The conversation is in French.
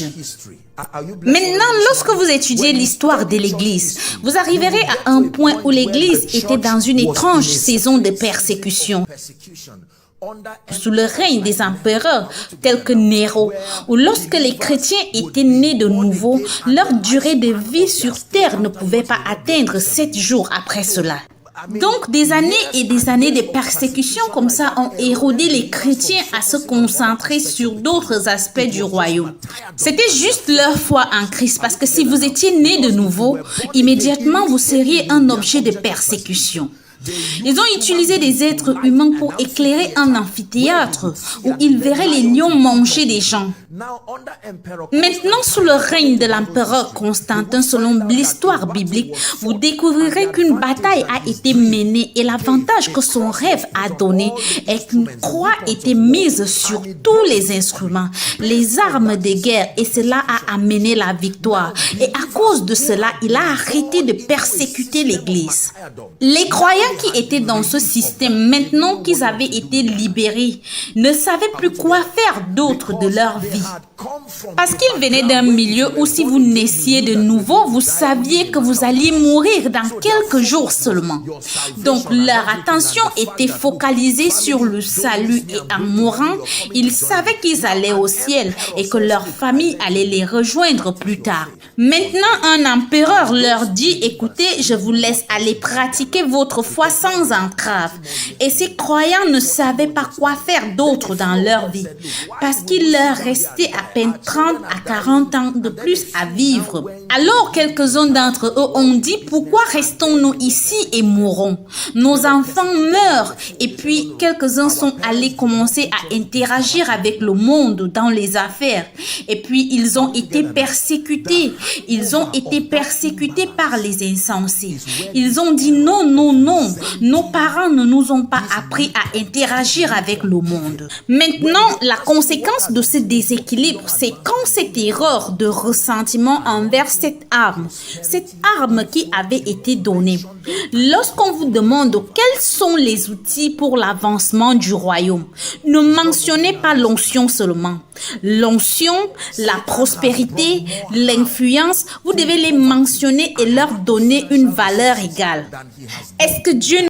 ai-je? Maintenant, lorsque vous étudiez l'histoire de l'Église, vous arriverez à un point où l'Église était dans une étrange saison de persécution. Sous le règne des empereurs tels que Néron, ou lorsque les chrétiens étaient nés de nouveau, leur durée de vie sur terre ne pouvait pas atteindre 7 jours après cela. Donc, des années et des années de persécutions comme ça ont érodé les chrétiens à se concentrer sur d'autres aspects du royaume. C'était juste leur foi en Christ, parce que si vous étiez né de nouveau, immédiatement vous seriez un objet de persécution. Ils ont utilisé des êtres humains pour éclairer un amphithéâtre où ils verraient les lions manger des gens. Maintenant, sous le règne de l'empereur Constantin, selon l'histoire biblique, vous découvrirez qu'une bataille a été menée et l'avantage que son rêve a donné est qu'une croix était mise sur tous les instruments, les armes de guerre, et cela a amené la victoire. Et à cause de cela, il a arrêté de persécuter l'Église. Les croyants qui étaient dans ce système, maintenant qu'ils avaient été libérés, ne savaient plus quoi faire d'autre de leur vie. Parce qu'ils venaient d'un milieu où si vous naissiez de nouveau, vous saviez que vous alliez mourir dans quelques jours seulement. Donc leur attention était focalisée sur le salut et en mourant, ils savaient qu'ils allaient au ciel et que leur famille allait les rejoindre plus tard. Maintenant, un empereur leur dit, écoutez, je vous laisse aller pratiquer votre foi sans entrave. Et ces croyants ne savaient pas quoi faire d'autre dans leur vie parce qu'il leur restait à peine 30 à 40 ans de plus à vivre. Alors, quelques-uns d'entre eux ont dit, pourquoi restons-nous ici et mourons? Nos enfants meurent. Et puis, quelques-uns sont allés commencer à interagir avec le monde dans les affaires. Et puis, ils ont été persécutés. Ils ont été persécutés par les insensés. Ils ont dit non, non, non. Nos parents ne nous ont pas appris à interagir avec le monde. Maintenant, la conséquence de ce déséquilibre, c'est quand cette erreur de ressentiment envers cette arme qui avait été donnée. Lorsqu'on vous demande quels sont les outils pour l'avancement du royaume, ne mentionnez pas l'onction seulement. L'onction, la prospérité, l'influence, vous devez les mentionner et leur donner une valeur égale. Est-ce que Dieu